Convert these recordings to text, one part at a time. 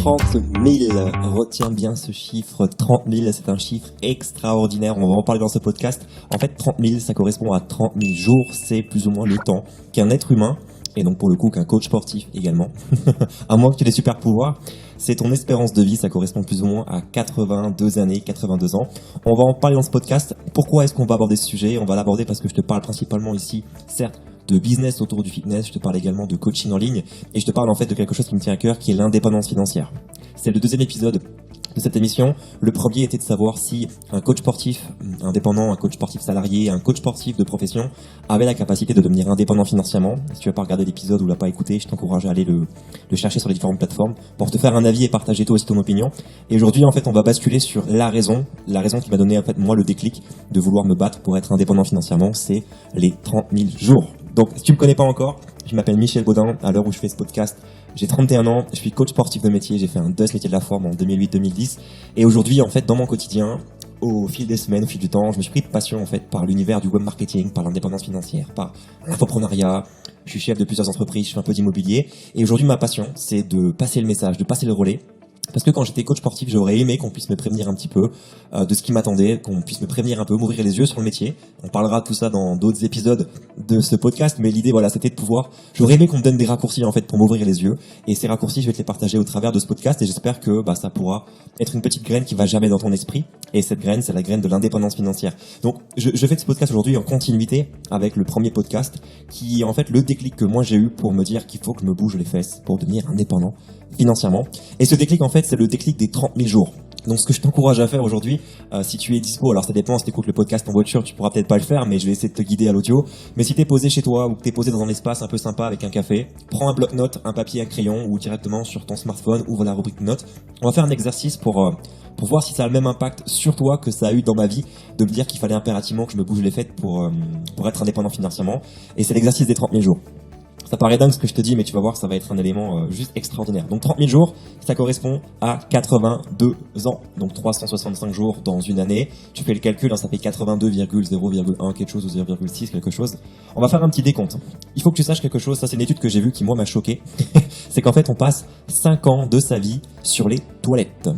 30 000, retiens bien ce chiffre, 30 000, c'est un chiffre extraordinaire, on va en parler dans ce podcast. En fait, 30 000, ça correspond à 30 000 jours, c'est plus ou moins le temps qu'un être humain, et donc pour le coup qu'un coach sportif également, à moins que tu aies des super pouvoirs, c'est ton espérance de vie, ça correspond plus ou moins à 82 années, 82 ans. On va en parler dans ce podcast. Pourquoi est-ce qu'on va aborder ce sujet ? On va l'aborder parce que je te parle principalement ici, certes, de business autour du fitness, je te parle également de coaching en ligne, et je te parle en fait de quelque chose qui me tient à cœur, qui est l'indépendance financière. C'est le deuxième épisode de cette émission. Le premier était de savoir si un coach sportif indépendant, un coach sportif salarié, un coach sportif de profession avait la capacité de devenir indépendant financièrement. Si tu n'as pas regardé l'épisode ou l'as pas écouté, je t'encourage à aller le chercher sur les différentes plateformes pour te faire un avis et partager toi aussi ton opinion. Et aujourd'hui, en fait, on va basculer sur la raison qui m'a donné en fait moi le déclic de vouloir me battre pour être indépendant financièrement, c'est les 30 000 jours. Donc, si tu me connais pas encore, je m'appelle Michel Baudin. À l'heure où je fais ce podcast, j'ai 31 ans, je suis coach sportif de métier, j'ai fait un DES métier de la forme en 2008-2010. Et aujourd'hui, en fait, dans mon quotidien, au fil des semaines, au fil du temps, je me suis pris de passion, en fait, par l'univers du web marketing, par l'indépendance financière, par l'infoprenariat. Je suis chef de plusieurs entreprises, je fais un peu d'immobilier. Et aujourd'hui, ma passion, c'est de passer le message, de passer le relais. Parce que quand j'étais coach sportif, j'aurais aimé qu'on puisse me prévenir un petit peu de ce qui m'attendait, qu'on puisse me prévenir un peu, m'ouvrir les yeux sur le métier. On parlera de tout ça dans d'autres épisodes de ce podcast, mais l'idée, voilà, c'était de pouvoir... J'aurais aimé qu'on me donne des raccourcis, en fait, pour m'ouvrir les yeux. Et ces raccourcis, je vais te les partager au travers de ce podcast, et j'espère que ça pourra être une petite graine qui va germer dans ton esprit. Et cette graine, c'est la graine de l'indépendance financière. Donc, je fais ce podcast aujourd'hui en continuité avec le premier podcast, qui est en fait le déclic que moi j'ai eu pour me dire qu'il faut que je me bouge les fesses pour devenir indépendant financièrement. Et ce déclic, en fait, c'est le déclic des 30 000 jours. Donc, ce que je t'encourage à faire aujourd'hui, si tu es dispo, alors ça dépend, si tu écoutes le podcast en voiture, tu pourras peut-être pas le faire, mais je vais essayer de te guider à l'audio. Mais si tu es posé chez toi ou que tu es posé dans un espace un peu sympa avec un café, prends un bloc-notes, un papier à crayon ou directement sur ton smartphone, ouvre la rubrique notes. On va faire un exercice pour voir si ça a le même impact sur toi que ça a eu dans ma vie, de me dire qu'il fallait impérativement que je me bouge les fesses pour être indépendant financièrement. Et c'est l'exercice des 30 000 jours. Ça paraît dingue ce que je te dis, mais tu vas voir, ça va être un élément juste extraordinaire. Donc 30 000 jours, ça correspond à 82 ans. Donc 365 jours dans une année. Tu fais le calcul, ça fait 82,0,1 quelque chose ou 0,6 quelque chose. On va faire un petit décompte. Il faut que tu saches quelque chose, ça c'est une étude que j'ai vue qui moi m'a choqué. C'est qu'en fait on passe 5 ans de sa vie sur les toilettes.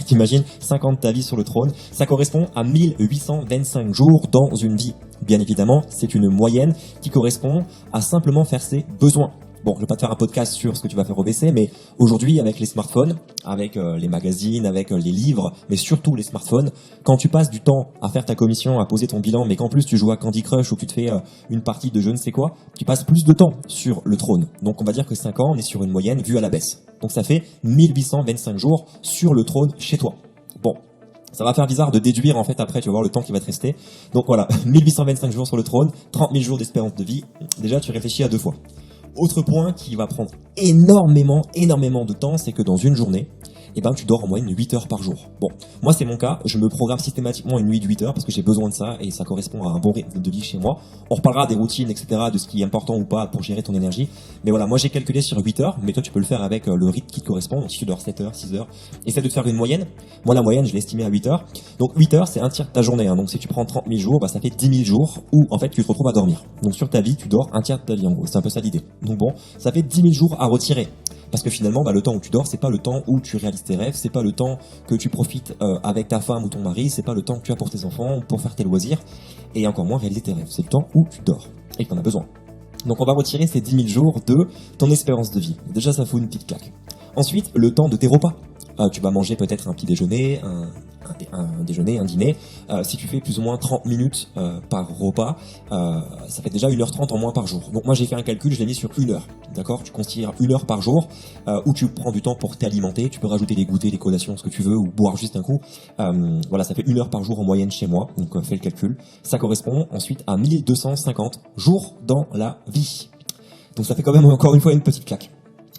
T'imagines, 5 ans de ta vie sur le trône. Ça correspond à 1825 jours dans une vie. Bien évidemment, c'est une moyenne qui correspond à simplement faire ses besoins. Bon, je vais pas te faire un podcast sur ce que tu vas faire au WC, mais aujourd'hui, avec les smartphones, avec les magazines, avec les livres, mais surtout les smartphones, quand tu passes du temps à faire ta commission, à poser ton bilan, mais qu'en plus tu joues à Candy Crush ou que tu te fais une partie de je ne sais quoi, tu passes plus de temps sur le trône. Donc on va dire que 5 ans, on est sur une moyenne vue à la baisse. Donc ça fait 1825 jours sur le trône chez toi. Bon. Ça va faire bizarre de déduire en fait après, tu vas voir le temps qui va te rester. Donc voilà, 1825 jours sur le trône, 30 000 jours d'espérance de vie. Déjà, tu réfléchis à 2 fois. Autre point qui va prendre énormément de temps, c'est que dans une journée, tu dors en moyenne 8 heures par jour. Bon, moi c'est mon cas, je me programme systématiquement une nuit de 8 heures parce que j'ai besoin de ça et ça correspond à un bon rythme de vie chez moi. On reparlera des routines, etc., de ce qui est important ou pas pour gérer ton énergie. Mais voilà, moi j'ai calculé sur 8 heures, mais toi tu peux le faire avec le rythme qui te correspond. Donc si tu dors 7 heures, 6 heures, essaie de te faire une moyenne. Moi la moyenne, je l'ai estimée à 8 heures. Donc 8 heures, c'est un tiers de ta journée. Donc si tu prends 30 000 jours, ça fait 10 000 jours où en fait tu te retrouves à dormir. Donc sur ta vie, tu dors un tiers de ta vie en gros. C'est un peu ça l'idée. Donc bon, ça fait 10 000 jours à retirer. Parce que finalement, le temps où tu dors, c'est pas le temps où tu réalises tes rêves, c'est pas le temps que tu profites avec ta femme ou ton mari, c'est pas le temps que tu as pour tes enfants, pour faire tes loisirs, et encore moins réaliser tes rêves. C'est le temps où tu dors et que tu en as besoin. Donc on va retirer ces 10 000 jours de ton espérance de vie. Déjà, ça fout une petite claque. Ensuite, le temps de tes repas. Tu vas manger peut-être un petit déjeuner, un déjeuner, un dîner. Si tu fais plus ou moins 30 minutes par repas, ça fait déjà 1h30 en moins par jour. Donc moi j'ai fait un calcul, je l'ai mis sur 1 heure. D'accord ? Tu considères 1 heure par jour où tu prends du temps pour t'alimenter. Tu peux rajouter des goûters, des collations, ce que tu veux, ou boire juste un coup. Voilà, ça fait 1 heure par jour en moyenne chez moi. Donc fais le calcul. Ça correspond ensuite à 1250 jours dans la vie. Donc ça fait quand même encore une fois une petite claque.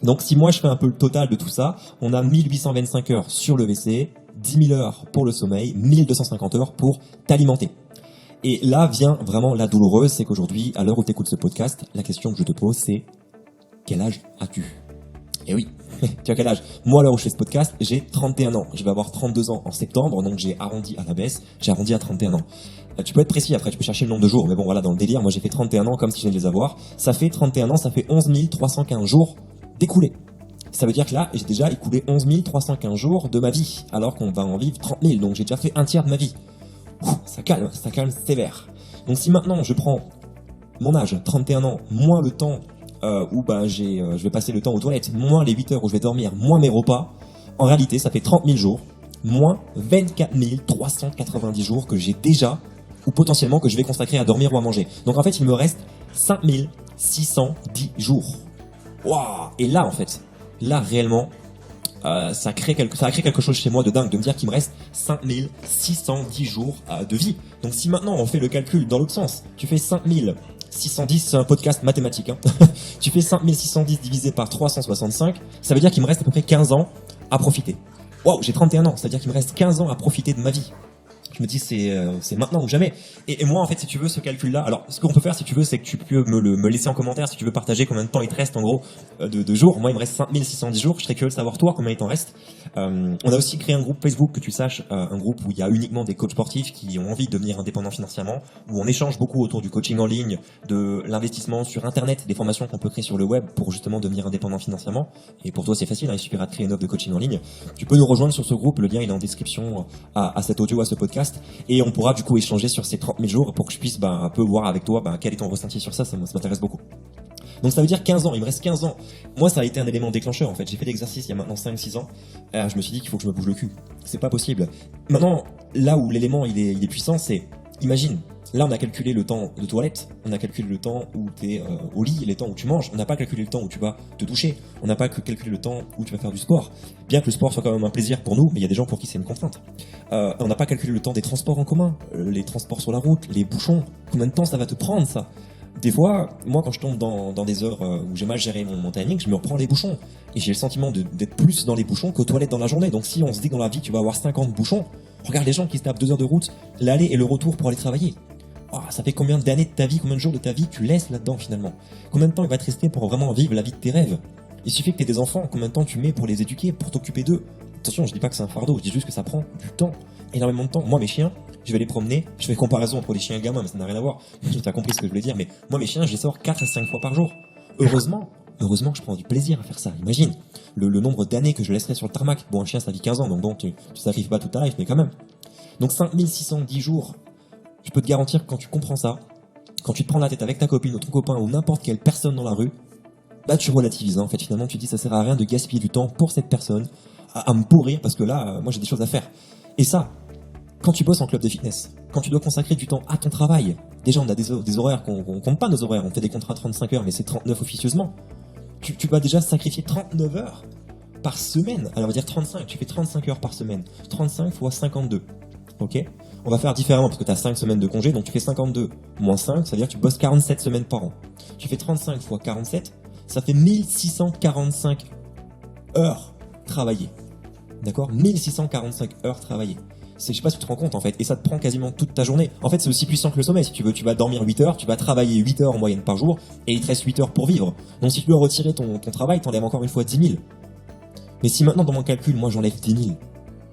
Donc si moi je fais un peu le total de tout ça, on a 1825 heures sur le WC, 10 000 heures pour le sommeil, 1250 heures pour t'alimenter. Et là vient vraiment la douloureuse, c'est qu'aujourd'hui, à l'heure où tu écoutes ce podcast, la question que je te pose c'est quel âge as-tu ? Eh oui, tu as quel âge ? Moi, à l'heure où je fais ce podcast, j'ai 31 ans. Je vais avoir 32 ans en septembre, donc j'ai arrondi à la baisse, j'ai arrondi à 31 ans. Tu peux être précis après, tu peux chercher le nombre de jours, mais bon voilà, dans le délire, moi j'ai fait 31 ans comme si je venais de les avoir. Ça fait 31 ans, ça fait 11 315 jours d'écoulés. Ça veut dire que là, j'ai déjà écoulé 11 315 jours de ma vie, alors qu'on va en vivre 30 000, donc j'ai déjà fait un tiers de ma vie. Ça calme sévère. Donc si maintenant je prends mon âge, 31 ans, moins le temps où je vais passer le temps aux toilettes, moins les 8 heures où je vais dormir, moins mes repas, en réalité ça fait 30 000 jours, moins 24 390 jours que j'ai déjà, ou potentiellement que je vais consacrer à dormir ou à manger. Donc en fait il me reste 5 610 jours. Waouh! Et là en fait, là réellement, ça a créé quelque chose chez moi de dingue, de me dire qu'il me reste 5610 jours de vie. Donc si maintenant on fait le calcul dans l'autre sens, tu fais 5610, c'est un podcast mathématique, hein. Tu fais 5610 divisé par 365, ça veut dire qu'il me reste à peu près 15 ans à profiter. Waouh, j'ai 31 ans, ça veut dire qu'il me reste 15 ans à profiter de ma vie. Je me dis c'est maintenant ou jamais. Et moi en fait si tu veux ce calcul là, alors ce qu'on peut faire si tu veux c'est que tu peux me laisser en commentaire si tu veux partager combien de temps il te reste en gros de jours. Moi il me reste 5610 jours, je serais curieux de savoir toi combien il t'en reste. On a aussi créé un groupe Facebook, que tu saches, un groupe où il y a uniquement des coachs sportifs qui ont envie de devenir indépendants financièrement, où on échange beaucoup autour du coaching en ligne, de l'investissement sur internet, des formations qu'on peut créer sur le web pour justement devenir indépendant financièrement. Et pour toi c'est facile, hein, il suffira de créer une offre de coaching en ligne. Tu peux nous rejoindre sur ce groupe, le lien il est en description à cet audio, à ce podcast. Et on pourra du coup échanger sur ces 30 000 jours pour que je puisse un peu voir avec toi quel est ton ressenti sur ça m'intéresse beaucoup. Donc ça veut dire 15 ans, il me reste 15 ans. Moi ça a été un élément déclencheur en fait, j'ai fait l'exercice il y a maintenant 5-6 ans, je me suis dit qu'il faut que je me bouge le cul, c'est pas possible. Maintenant, là où l'élément il est puissant, c'est, imagine, là on a calculé le temps de toilette, on a calculé le temps où tu es au lit, les temps où tu manges, on n'a pas calculé le temps où tu vas te doucher, on n'a pas calculé le temps où tu vas faire du sport, bien que le sport soit quand même un plaisir pour nous, mais il y a des gens pour qui c'est une contrainte. On n'a pas calculé le temps des transports en commun, les transports sur la route, les bouchons, combien de temps ça va te prendre ça? Des fois, moi quand je tombe dans des heures où j'ai mal géré mon timing, je me reprends les bouchons, et j'ai le sentiment d'être plus dans les bouchons qu'aux toilettes dans la journée. Donc si on se dit que dans la vie tu vas avoir 50 bouchons, regarde les gens qui se tapent 2 heures de route, l'aller et le retour pour aller travailler. Oh, ça fait combien d'années de ta vie, combien de jours de ta vie tu laisses là-dedans finalement? Combien de temps il va te rester pour vraiment vivre la vie de tes rêves? Il suffit que tu aies des enfants, combien de temps tu mets pour les éduquer, pour t'occuper d'eux? Attention, je dis pas que c'est un fardeau, je dis juste que ça prend du temps, énormément de temps. Moi mes chiens, je vais les promener, je fais comparaison entre les chiens et les gamins, mais ça n'a rien à voir, tu as compris ce que je voulais dire, mais moi mes chiens je les sors 4 à 5 fois par jour. Heureusement que je prends du plaisir à faire ça. Imagine le nombre d'années que je laisserai sur le tarmac. Bon, un chien ça vit 15 ans, donc bon, tu sacrifies pas toute ta life, mais quand même. Donc 5610 jours, je peux te garantir que quand tu comprends ça, quand tu te prends la tête avec ta copine ou ton copain ou n'importe quelle personne dans la rue, tu relativises, hein. En fait finalement tu te dis ça sert à rien de gaspiller du temps pour cette personne, à me pourrir, parce que là, moi j'ai des choses à faire. Et ça, quand tu bosses en club de fitness, quand tu dois consacrer du temps à ton travail, déjà on a des horaires qu'on compte pas nos horaires, on fait des contrats 35 heures mais c'est 39 officieusement, tu vas déjà sacrifier 39 heures par semaine. Alors on va dire 35, tu fais 35 heures par semaine, 35 fois 52, ok? On va faire différemment parce que tu as 5 semaines de congé, donc tu fais 52 moins 5, ça veut dire que tu bosses 47 semaines par an. Tu fais 35 fois 47, ça fait 1645 heures travaillées. D'accord? 1645 heures travaillées. Je sais pas si tu te rends compte en fait, et ça te prend quasiment toute ta journée. En fait c'est aussi puissant que le sommeil, si tu veux, tu vas dormir 8 heures, tu vas travailler 8 heures en moyenne par jour, et il te reste 8 heures pour vivre. Donc si tu dois retirer ton travail, t'enlèves encore une fois 10 000. Mais si maintenant dans mon calcul, moi j'enlève 10 000,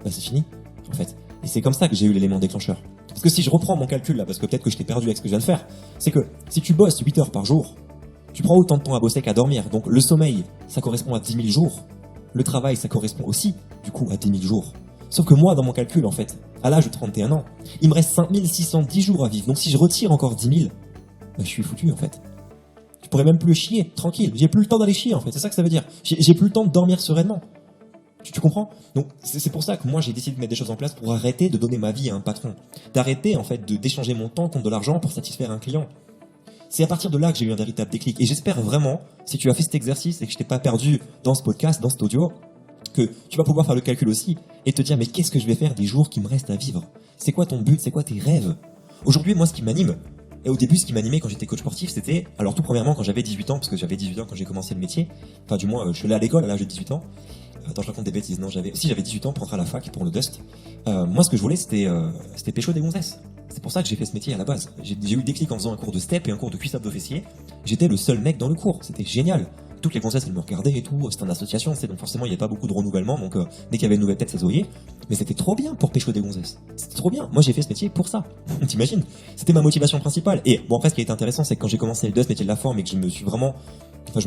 c'est fini, en fait. Et c'est comme ça que j'ai eu l'élément déclencheur. Parce que si je reprends mon calcul là, parce que peut-être que je t'ai perdu avec ce que je viens de faire, c'est que si tu bosses 8 heures par jour, tu prends autant de temps à bosser qu'à dormir. Donc le sommeil, ça correspond à 10 000 jours. Le travail, ça correspond aussi, du coup, à 10 000 jours. Sauf que moi, dans mon calcul, en fait, à l'âge de 31 ans, il me reste 5610 jours à vivre. Donc si je retire encore 10 000, je suis foutu, en fait. Je pourrais même plus chier, tranquille. J'ai plus le temps d'aller chier, en fait. C'est ça que ça veut dire. J'ai plus le temps de dormir sereinement. Tu comprends? Donc c'est pour ça que moi, j'ai décidé de mettre des choses en place pour arrêter de donner ma vie à un patron. D'arrêter, en fait, d'échanger mon temps contre de l'argent pour satisfaire un client. C'est à partir de là que j'ai eu un véritable déclic. Et j'espère vraiment, si tu as fait cet exercice et que je t'ai pas perdu dans ce podcast, dans cet audio, que tu vas pouvoir faire le calcul aussi et te dire mais qu'est-ce que je vais faire des jours qui me restent à vivre? C'est quoi ton but? C'est quoi tes rêves? Aujourd'hui, moi, ce qui m'anime, et au début, ce qui m'animait quand j'étais coach sportif, c'était, alors tout premièrement, quand j'avais 18 ans, parce que j'avais 18 ans quand j'ai commencé le métier, enfin du moins, je suis allé à l'école à l'âge de 18 ans. Attends, je raconte des bêtises. Non, j'avais 18 ans pour entrer à la fac pour le Dust. Moi, ce que je voulais, c'était pécho des gonzesses. C'est pour ça que j'ai fait ce métier à la base. J'ai eu des clics en faisant un cours de step et un cours de cuisse-up de fessier. J'étais le seul mec dans le cours. C'était génial. toutes les gonzesses, elles me regardaient et tout. C'était une association, donc forcément, il n'y avait pas beaucoup de renouvellement. Donc, dès qu'il y avait une nouvelle tête, ça se voyait. Mais c'était trop bien pour pécho des gonzesses. C'était trop bien. Moi, j'ai fait ce métier pour ça. T'imagines? C'était ma motivation principale. Et bon, après, ce qui a été intéressant, c'est que quand j'ai commencé ce métier de la forme et que je me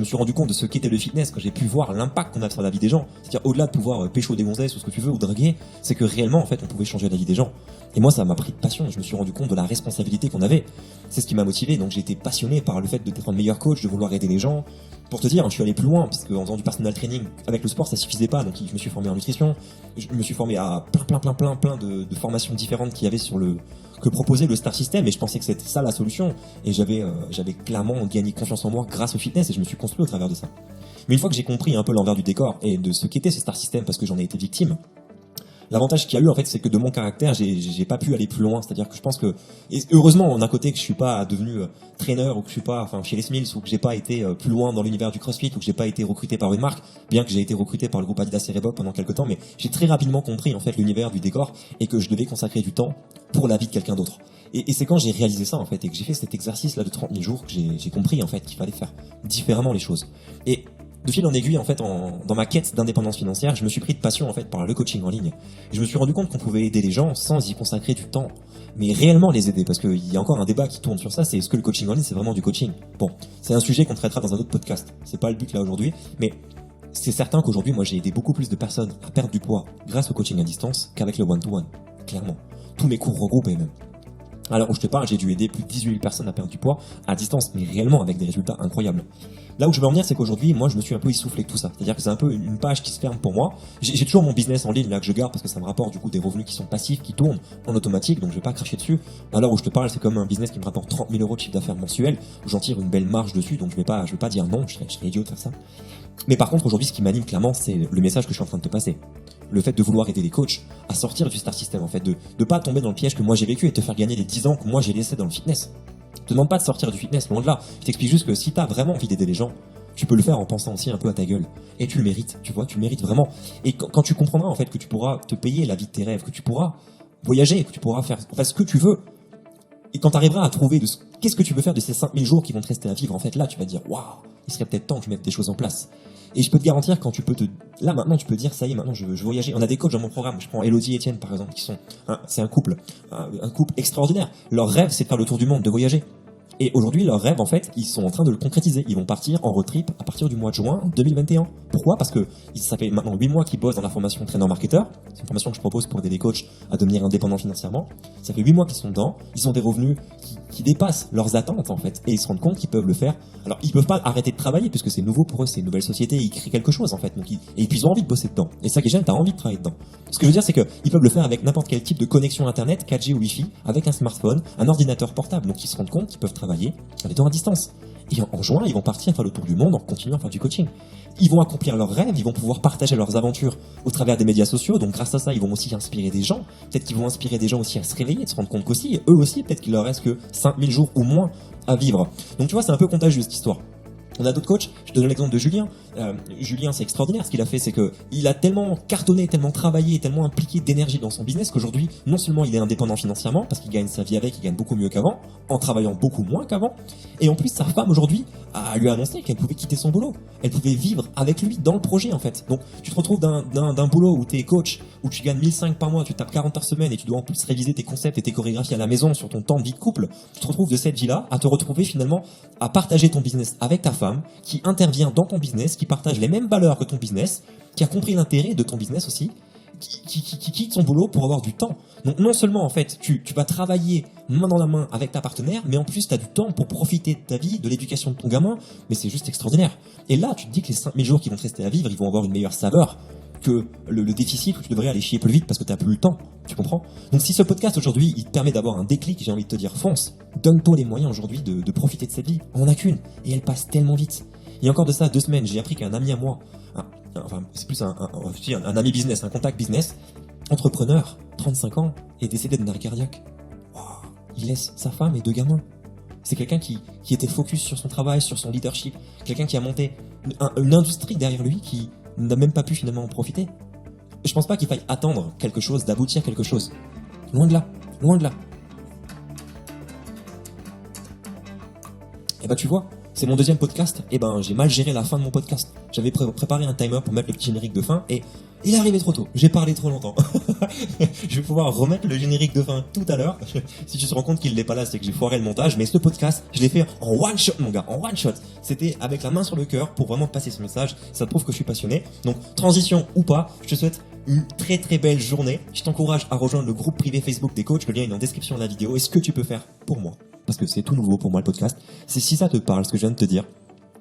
suis rendu compte de ce qu'était le fitness, quand j'ai pu voir l'impact qu'on a sur la vie des gens. C'est-à-dire, au-delà de pouvoir pécho des gonzesses ou ce que tu veux, ou draguer, c'est que réellement, en fait, on pouvait changer la vie des gens. Et moi, ça m'a pris de passion. Je me suis rendu compte de la responsabilité qu'on avait. C'est ce qui m'a motivé. Donc, j'ai été passionné par le fait d'être un meilleur coach, de vouloir aider les gens. Pour te dire, je suis allé plus loin, parce qu'en faisant du personal training avec le sport, ça suffisait pas. Donc, je me suis formé en nutrition. Je me suis formé à plein de formations différentes qu'il y avait que proposait le Star System, et je pensais que c'était ça la solution. Et j'avais clairement gagné confiance en moi grâce au fitness, et je me suis construit au travers de ça. Mais une fois que j'ai compris un peu l'envers du décor et de ce qu'était ce Star System, parce que j'en ai été victime, l'avantage qu'il y a eu, en fait, c'est que de mon caractère, j'ai pas pu aller plus loin. C'est-à-dire que je pense que, et heureusement, d'un côté, que je suis pas devenu trainer, ou que je suis pas, chez les Smiths, ou que j'ai pas été plus loin dans l'univers du CrossFit, ou que j'ai pas été recruté par une marque, bien que j'ai été recruté par le groupe Adidas et Reebok pendant quelques temps, mais j'ai très rapidement compris, en fait, l'univers du décor, et que je devais consacrer du temps pour la vie de quelqu'un d'autre. Et c'est quand j'ai réalisé ça, en fait, et que j'ai fait cet exercice-là de 30 000 jours, que j'ai compris, en fait, qu'il fallait faire différemment les choses. Et de fil en aiguille, en fait, dans ma quête d'indépendance financière, je me suis pris de passion, en fait, par le coaching en ligne. Et je me suis rendu compte qu'on pouvait aider les gens sans y consacrer du temps. Mais réellement les aider, parce qu'il y a encore un débat qui tourne sur ça, c'est est-ce que le coaching en ligne, c'est vraiment du coaching? Bon, c'est un sujet qu'on traitera dans un autre podcast. C'est pas le but là aujourd'hui, mais c'est certain qu'aujourd'hui, moi, j'ai aidé beaucoup plus de personnes à perdre du poids grâce au coaching à distance qu'avec le one-to-one. Clairement. Tous mes cours regroupés même. Alors où je te parle, j'ai dû aider plus de 18 000 personnes à perdre du poids à distance, mais réellement avec des résultats incroyables. Là où je veux en venir, c'est qu'aujourd'hui, moi, je me suis un peu essoufflé de tout ça. C'est-à-dire que c'est un peu une page qui se ferme pour moi. J'ai toujours mon business en ligne là que je garde parce que ça me rapporte du coup des revenus qui sont passifs, qui tournent en automatique, donc je vais pas cracher dessus. À l'heure où je te parle, c'est comme un business qui me rapporte 30 000 euros de chiffre d'affaires mensuel, où j'en tire une belle marge dessus, donc je vais pas dire non, je serais idiot de faire ça. Mais par contre, aujourd'hui, ce qui m'anime clairement, c'est le message que je suis en train de te passer. Le fait de vouloir aider les coachs à sortir du Star System, en fait, de pas tomber dans le piège que moi j'ai vécu et te faire gagner les 10 ans que moi j'ai laissé dans le fitness. Je te demande pas de sortir du fitness, loin de là. Je t'explique juste que si t'as vraiment envie d'aider les gens, tu peux le faire en pensant aussi un peu à ta gueule. Et tu le mérites, tu vois, tu le mérites vraiment. Et quand tu comprendras, en fait, que tu pourras te payer la vie de tes rêves, que tu pourras voyager, que tu pourras faire ce que tu veux, et quand tu arriveras à trouver qu'est-ce que tu veux faire de ces 5000 jours qui vont te rester à vivre, en fait, là, tu vas te dire, waouh, il serait peut-être temps que je mette des choses en place. Et je peux te garantir, là, maintenant, tu peux dire, ça y est, maintenant, je veux voyager. On a des coachs dans mon programme. Je prends Elodie et Étienne, par exemple, c'est un couple extraordinaire. Leur rêve, c'est de faire le tour du monde, de voyager. Et aujourd'hui, leur rêve, en fait, ils sont en train de le concrétiser. Ils vont partir en road trip à partir du mois de juin 2021. Pourquoi? Parce que ça fait maintenant 8 mois qu'ils bossent dans la formation trainer-marketeur. C'est une formation que je propose pour aider les coachs à devenir indépendants financièrement. Ça fait 8 mois qu'ils sont dedans. Ils ont des revenus qui dépassent leurs attentes, en fait. Et ils se rendent compte qu'ils peuvent le faire. Alors, ils peuvent pas arrêter de travailler puisque c'est nouveau pour eux, c'est une nouvelle société. Ils créent quelque chose, en fait. Donc, et puis ils ont envie de bosser dedans. Et ça qui est génial, t'as envie de travailler dedans. Ce que je veux dire, c'est qu'ils peuvent le faire avec n'importe quel type de connexion Internet, 4G ou Wi-Fi, avec un smartphone, un ordinateur portable. Donc, ils se rendent compte qu'ils peuvent travailler en étant à distance. Et en juin, ils vont partir faire le tour du monde en continuant à faire du coaching. Ils vont accomplir leurs rêves, ils vont pouvoir partager leurs aventures au travers des médias sociaux. Donc grâce à ça, ils vont aussi inspirer des gens. Peut-être qu'ils vont inspirer des gens aussi à se réveiller, de se rendre compte qu'aussi, eux aussi, peut-être qu'il leur reste que 5000 jours ou moins à vivre. Donc tu vois, c'est un peu contagieux cette histoire. On a d'autres coachs, je te donne l'exemple de Julien. Julien, c'est extraordinaire. Ce qu'il a fait, c'est que il a tellement cartonné, tellement travaillé, tellement impliqué d'énergie dans son business qu'aujourd'hui, non seulement il est indépendant financièrement, parce qu'il gagne sa vie avec, il gagne beaucoup mieux qu'avant, en travaillant beaucoup moins qu'avant, et en plus, sa femme aujourd'hui lui a annoncé qu'elle pouvait quitter son boulot. Elle pouvait vivre avec lui dans le projet, en fait. Donc, tu te retrouves d'un boulot où t'es coach, où tu gagnes 1500 par mois, tu tapes 40 heures semaine et tu dois en plus réviser tes concepts et tes chorégraphies à la maison sur ton temps de vie de couple. Tu te retrouves de cette vie-là à te retrouver finalement à partager ton business avec ta femme, qui intervient dans ton business, qui partage les mêmes valeurs que ton business, qui a compris l'intérêt de ton business aussi, qui quitte son boulot pour avoir du temps. Donc non seulement en fait tu vas travailler main dans la main avec ta partenaire, mais en plus tu as du temps pour profiter de ta vie, de l'éducation de ton gamin, mais c'est juste extraordinaire. Et là tu te dis que les 5000 jours qui vont te rester à vivre, ils vont avoir une meilleure saveur que le déficit où tu devrais aller chier plus vite parce que tu n'as plus le temps, tu comprends? Donc si ce podcast aujourd'hui il te permet d'avoir un déclic, j'ai envie de te dire fonce, donne-toi les moyens aujourd'hui de profiter de cette vie. On en a qu'une et elle passe tellement vite. Il y a encore de ça 2 semaines, j'ai appris qu'un ami à moi, c'est plus un ami business, un contact business, entrepreneur, 35 ans, est décédé d'une arrêt cardiaque. Wow. Il laisse sa femme et 2 gamins. C'est quelqu'un qui était focus sur son travail, sur son leadership, quelqu'un qui a monté une industrie derrière lui qui n'a même pas pu finalement en profiter. Je pense pas qu'il faille attendre quelque chose, d'aboutir quelque chose. Loin de là, loin de là. Et bah tu vois, c'est mon deuxième podcast, et ben j'ai mal géré la fin de mon podcast. J'avais préparé un timer pour mettre le petit générique de fin, et il est arrivé trop tôt. J'ai parlé trop longtemps. Je vais pouvoir remettre le générique de fin tout à l'heure. Si tu te rends compte qu'il n'est pas là, c'est que j'ai foiré le montage. Mais ce podcast, je l'ai fait en one shot, mon gars, en one shot. C'était avec la main sur le cœur pour vraiment passer ce message. Ça prouve que je suis passionné. Donc, transition ou pas, je te souhaite une très très belle journée. Je t'encourage à rejoindre le groupe privé Facebook des coachs. Le lien est en description de la vidéo. Et ce que tu peux faire pour moi, parce que c'est tout nouveau pour moi le podcast, c'est si ça te parle, ce que je viens de te dire,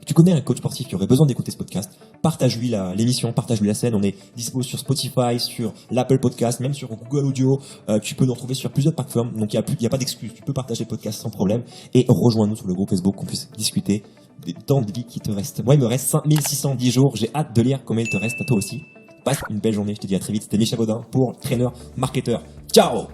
tu connais un coach sportif qui aurait besoin d'écouter ce podcast, partage-lui l'émission, partage-lui la scène. On est dispo sur Spotify, sur l'Apple Podcast, même sur Google Audio. Tu peux nous retrouver sur plusieurs plateformes. Donc il y a pas d'excuse. Tu peux partager le podcast sans problème. Et rejoins-nous sur le groupe Facebook, qu'on puisse discuter des temps de vie qui te restent. Moi, il me reste 5610 jours. J'ai hâte de lire combien il te reste à toi aussi. Passe une belle journée. Je te dis à très vite. C'était Michel Baudin pour Trainer Marketeur. Ciao!